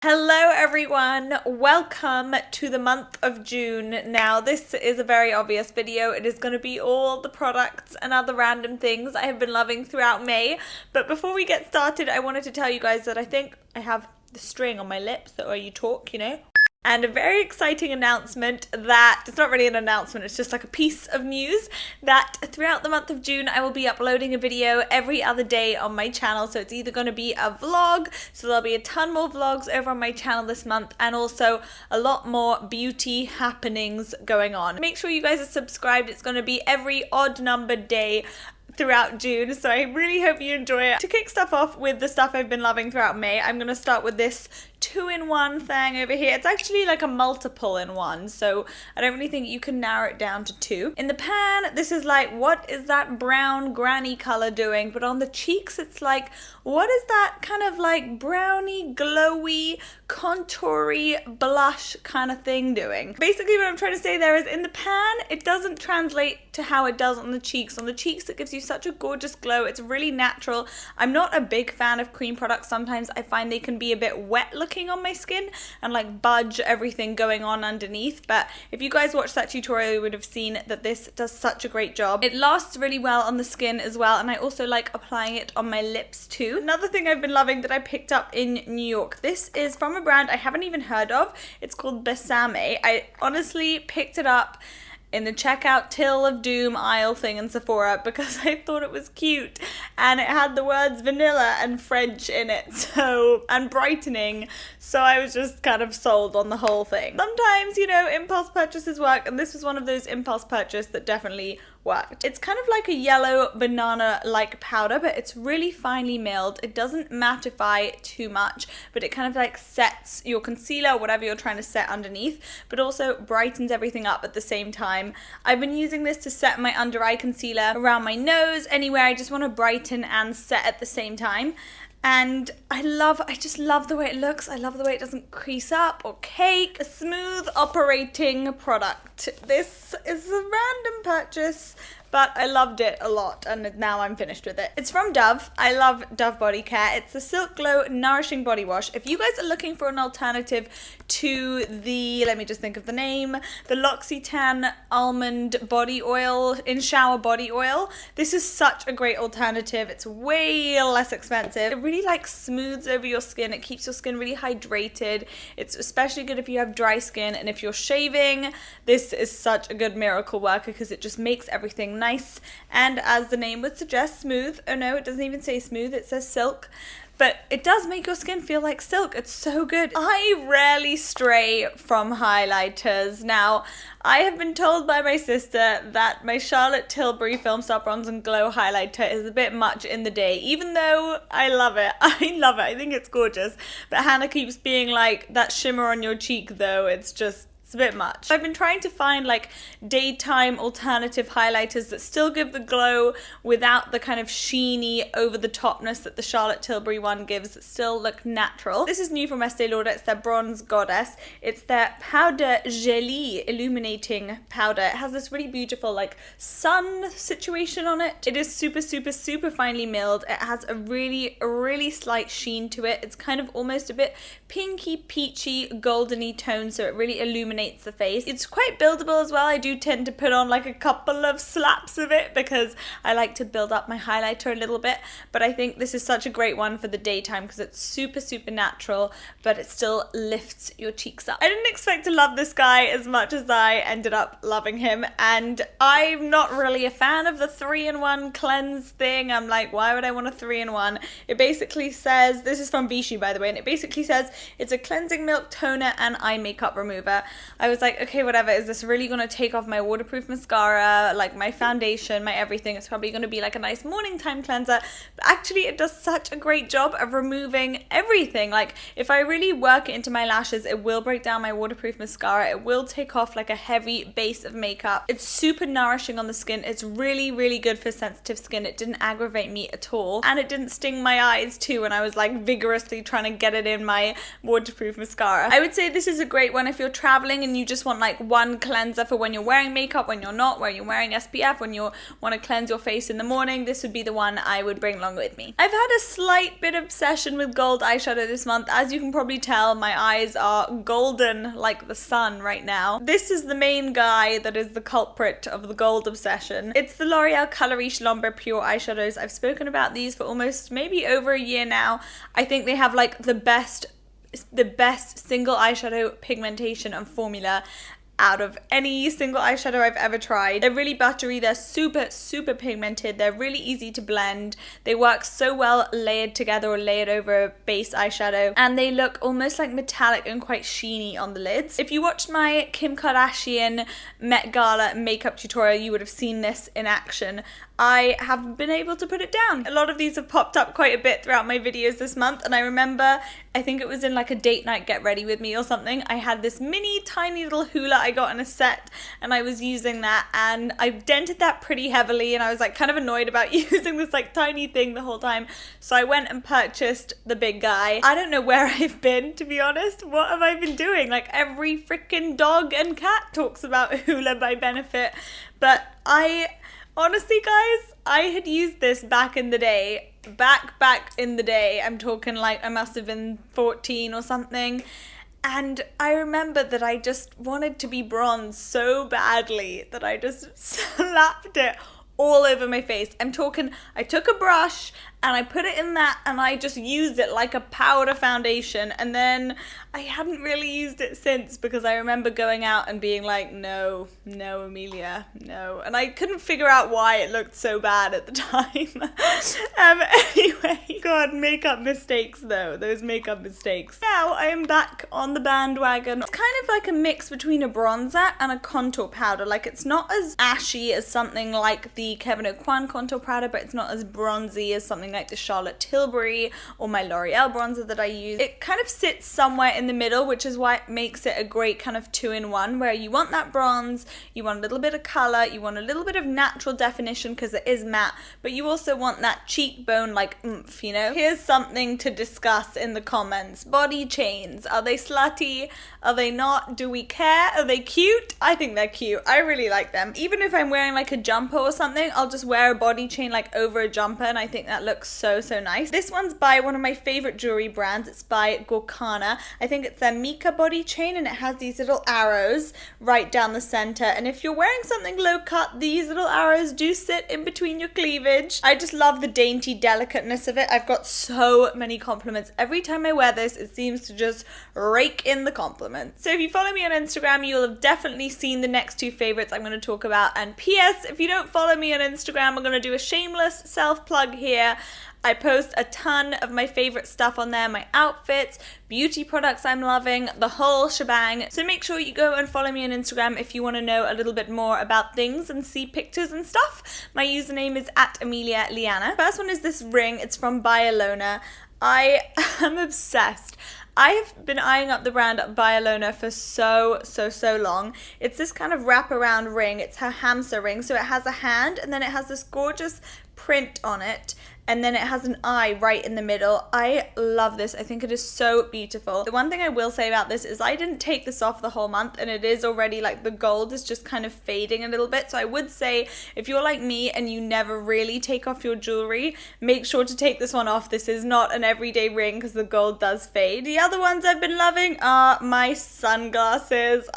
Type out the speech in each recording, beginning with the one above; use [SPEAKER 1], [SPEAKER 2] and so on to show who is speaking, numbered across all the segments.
[SPEAKER 1] Hello everyone, welcome to the month of June. Now this is a very obvious video. It is going to be all the products and other random things I have been loving throughout May. But before we get started, I wanted to tell you guys that I think I have the string on my lips, so you talk, you know. And a very exciting announcement that, it's not really an announcement, it's just like a piece of news that throughout the month of June I will be uploading a video every other day on my channel. So it's either going to be a vlog, so there'll be a ton more vlogs over on my channel this month, and also a lot more beauty happenings going on. Make sure you guys are subscribed. It's going to be every odd numbered day throughout June, so I really hope you enjoy it. To kick stuff off with the stuff I've been loving throughout May, I'm going to start with this 2-in-1 thing over here. It's actually like a multiple in one, so I don't really think you can narrow it down to two. In the pan, this is like, what is that brown granny color doing? But on the cheeks, it's like, what is that kind of like browny, glowy, contoury blush kind of thing doing? Basically what I'm trying to say there is, in the pan, it doesn't translate to how it does on the cheeks. On the cheeks, it gives you such a gorgeous glow. It's really natural. I'm not a big fan of cream products. Sometimes I find they can be a bit wet looking on my skin and like budge everything going on underneath, but if you guys watched that tutorial you would have seen that this does such a great job. It lasts really well on the skin as well, and I also like applying it on my lips too. Another thing I've been loving that I picked up in New York, this is from a brand I haven't even heard of. It's called Besame. I honestly picked it up in the checkout till of doom aisle thing in Sephora because I thought it was cute, and it had the words vanilla and French in it, so, and brightening, so I was just kind of sold on the whole thing. Sometimes, you know, impulse purchases work, and this was one of those impulse purchases that definitely worked. It's kind of like a yellow banana-like powder, but it's really finely milled. It doesn't mattify too much, but it kind of like sets your concealer, whatever you're trying to set underneath, but also brightens everything up at the same time. I've been using this to set my under eye concealer, around my nose, anywhere I just want to brighten and set at the same time. And I just love the way it looks. I love the way it doesn't crease up or cake. A smooth operating product. This is a random purchase, but I loved it a lot, and now I'm finished with it. It's from Dove. I love Dove body care. It's the Silk Glow Nourishing Body Wash. If you guys are looking for an alternative to the, let me just think of the name, the L'Occitane Almond Body Oil, In Shower Body Oil, this is such a great alternative. It's way less expensive. It really like smooths over your skin. It keeps your skin really hydrated. It's especially good if you have dry skin, and if you're shaving, this is such a good miracle worker because it just makes everything nice and, as the name would suggest, smooth. Oh no, it doesn't even say smooth, it says silk. But it does make your skin feel like silk. It's so good. I rarely stray from highlighters. Now, I have been told by my sister that my Charlotte Tilbury Film Star Bronze and Glow highlighter is a bit much in the day, even though I love it. I love it. I think it's gorgeous. But Hannah keeps being like, that shimmer on your cheek though, it's a bit much. I've been trying to find like daytime alternative highlighters that still give the glow without the kind of sheeny over the topness that the Charlotte Tilbury one gives, that still look natural. This is new from Estée Lauder. It's their Bronze Goddess. It's their powder Gelée Illuminating powder. It has this really beautiful like sun situation on it. It is super finely milled. It has a really slight sheen to it. It's kind of almost a bit pinky peachy goldeny tone, so it really illuminates the face. It's quite buildable as well. I do tend to put on like a couple of slaps of it because I like to build up my highlighter a little bit, but I think this is such a great one for the daytime because it's super natural, but it still lifts your cheeks up. I didn't expect to love this guy as much as I ended up loving him, and I'm not really a fan of the 3-in-1 cleanse thing. I'm like, why would I want a 3-in-1? It basically says, this is from Vichy by the way, and it basically says it's a cleansing milk toner and eye makeup remover. I was like, okay, whatever, is this really going to take off my waterproof mascara, like my foundation, my everything? It's probably going to be like a nice morning time cleanser, but actually it does such a great job of removing everything. Like, if I really work it into my lashes, it will break down my waterproof mascara, it will take off like a heavy base of makeup. It's super nourishing on the skin. It's really good for sensitive skin. It didn't aggravate me at all, and it didn't sting my eyes too when I was like vigorously trying to get it in my waterproof mascara. I would say this is a great one if you're traveling morning and you just want like one cleanser for when you're wearing makeup, when you're not, when you're wearing SPF, when you want to cleanse your face in the morning, this would be the one I would bring along with me. I've had a slight bit of obsession with gold eyeshadow this month. As you can probably tell, my eyes are golden like the sun right now. This is the main guy that is the culprit of the gold obsession. It's the L'Oreal Color Riche L'Ombre Pure eyeshadows. I've spoken about these for almost maybe over a year now. I think they have like the best single eyeshadow pigmentation and formula out of any single eyeshadow I've ever tried. They're really buttery, they're super pigmented, they're really easy to blend, they work so well layered together or layered over a base eyeshadow, and they look almost like metallic and quite sheeny on the lids. If you watched my Kim Kardashian Met Gala makeup tutorial, you would have seen this in action. I have been able to put it down. A lot of these have popped up quite a bit throughout my videos this month, and I remember, I think it was in like a date night get ready with me or something, I had this mini tiny little Hoola I got in a set, and I was using that, and I dented that pretty heavily, and I was like kind of annoyed about using this like tiny thing the whole time, so I went and purchased the big guy. I don't know where I've been, to be honest. What have I been doing? Like every freaking dog and cat talks about Hoola by Benefit, but honestly, guys, I had used this back in the day. Back in the day. I'm talking like I must have been 14 or something. And I remember that I just wanted to be bronze so badly that I just slapped it all over my face. I'm talking, I took a brush and I put it in that and I just used it like a powder foundation, and then I hadn't really used it since because I remember going out and being like, no Amelia, no, and I couldn't figure out why it looked so bad at the time. Anyway, God, makeup mistakes though, those makeup mistakes. Now I am back on the bandwagon. It's kind of like a mix between a bronzer and a contour powder. Like it's not as ashy as something like the Kevyn Aucoin contour powder, but it's not as bronzy as something like the Charlotte Tilbury or my L'Oreal bronzer that I use. It kind of sits somewhere in the middle, which is why it makes it a great kind of 2-in-1, where you want that bronze, you want a little bit of color, you want a little bit of natural definition because it is matte, but you also want that cheekbone like oomph, you know? Here's something to discuss in the comments. Body chains, are they slutty? Are they not? Do we care? Are they cute? I think they're cute. I really like them. Even if I'm wearing like a jumper or something, I'll just wear a body chain like over a jumper, and I think that looks so nice. This one's by one of my favorite jewelry brands. It's by Gorjana. I think it's their Mika body chain, and it has these little arrows right down the center, and if you're wearing something low cut, these little arrows do sit in between your cleavage. I just love the dainty delicateness of it. I've got so many compliments. Every time I wear this, it seems to just rake in the compliments. So if you follow me on Instagram, you'll have definitely seen the next two favorites I'm going to talk about. And P.S. if you don't follow me on Instagram, I'm going to do a shameless self-plug here. I post a ton of my favorite stuff on there, my outfits, beauty products I'm loving, the whole shebang. So make sure you go and follow me on Instagram if you want to know a little bit more about things and see pictures and stuff. My username is @Amelia Liana. First one is this ring. It's from by Alona. I am obsessed. I have been eyeing up the brand by Alona for so long. It's this kind of wraparound ring. It's her Hamsa ring. So it has a hand, and then it has this gorgeous print on it, and then it has an eye right in the middle. I love this. I think it is so beautiful. The one thing I will say about this is I didn't take this off the whole month, and it is already like the gold is just kind of fading a little bit. So I would say if you're like me and you never really take off your jewelry, make sure to take this one off. This is not an everyday ring because the gold does fade. The other ones I've been loving are my sunglasses.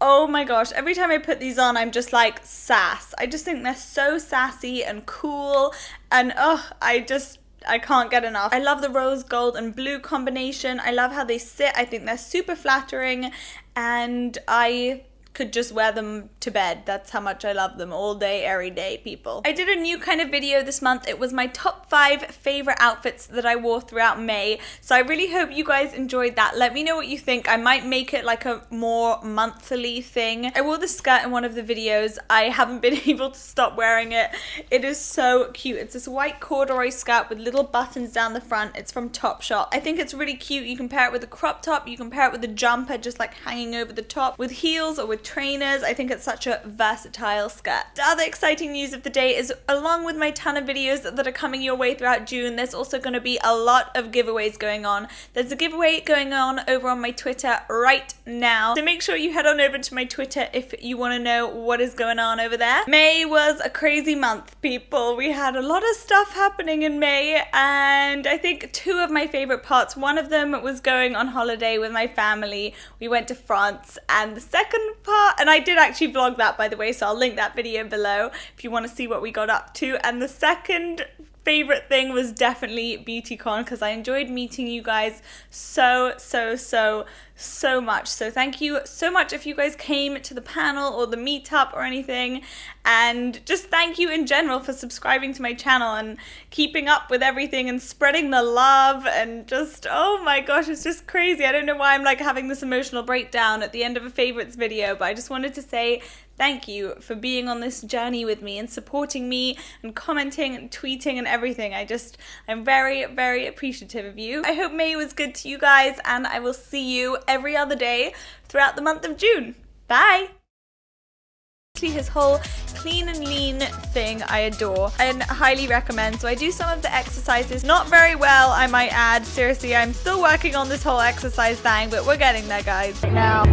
[SPEAKER 1] Oh my gosh, every time I put these on, I'm just like sass. I just think they're so sassy and cool, and I can't get enough. I love the rose gold and blue combination. I love how they sit. I think they're super flattering, and I could just wear them to bed. That's how much I love them, all day, every day, people. I did a new kind of video this month. It was my top 5 favorite outfits that I wore throughout May. So I really hope you guys enjoyed that. Let me know what you think. I might make it like a more monthly thing. I wore the skirt in one of the videos. I haven't been able to stop wearing it. It is so cute. It's this white corduroy skirt with little buttons down the front. It's from Topshop. I think it's really cute. You can pair it with a crop top. You can pair it with a jumper just like hanging over the top, with heels or with trainers. I think it's such a versatile skirt. The other exciting news of the day is, along with my ton of videos that are coming your way throughout June, there's also going to be a lot of giveaways going on. There's a giveaway going on over on my Twitter right now, so make sure you head on over to my Twitter if you want to know what is going on over there. May was a crazy month, people. We had a lot of stuff happening in May, and I think two of my favorite parts, one of them was going on holiday with my family. We went to France, and the second part, and I did actually vlog that, by the way, so I'll link that video below if you want to see what we got up to. And the second favorite thing was definitely BeautyCon, because I enjoyed meeting you guys so much. So thank you so much if you guys came to the panel or the meetup or anything, and just thank you in general for subscribing to my channel and keeping up with everything and spreading the love, and just, oh my gosh, it's just crazy. I don't know why I'm like having this emotional breakdown at the end of a favorites video, but I just wanted to say thank you for being on this journey with me and supporting me and commenting and tweeting and everything. I'm very appreciative of you. I hope May was good to you guys, and I will see you every other day throughout the month of June. Bye! His whole clean and lean thing I adore and highly recommend. So I do some of the exercises, not very well I might add. Seriously, I'm still working on this whole exercise thing, but we're getting there, guys. Right now.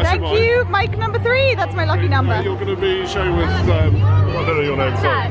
[SPEAKER 1] Thank you, mic number 3. That's my lucky number.
[SPEAKER 2] You're going to be showing with, I don't know your name, sorry.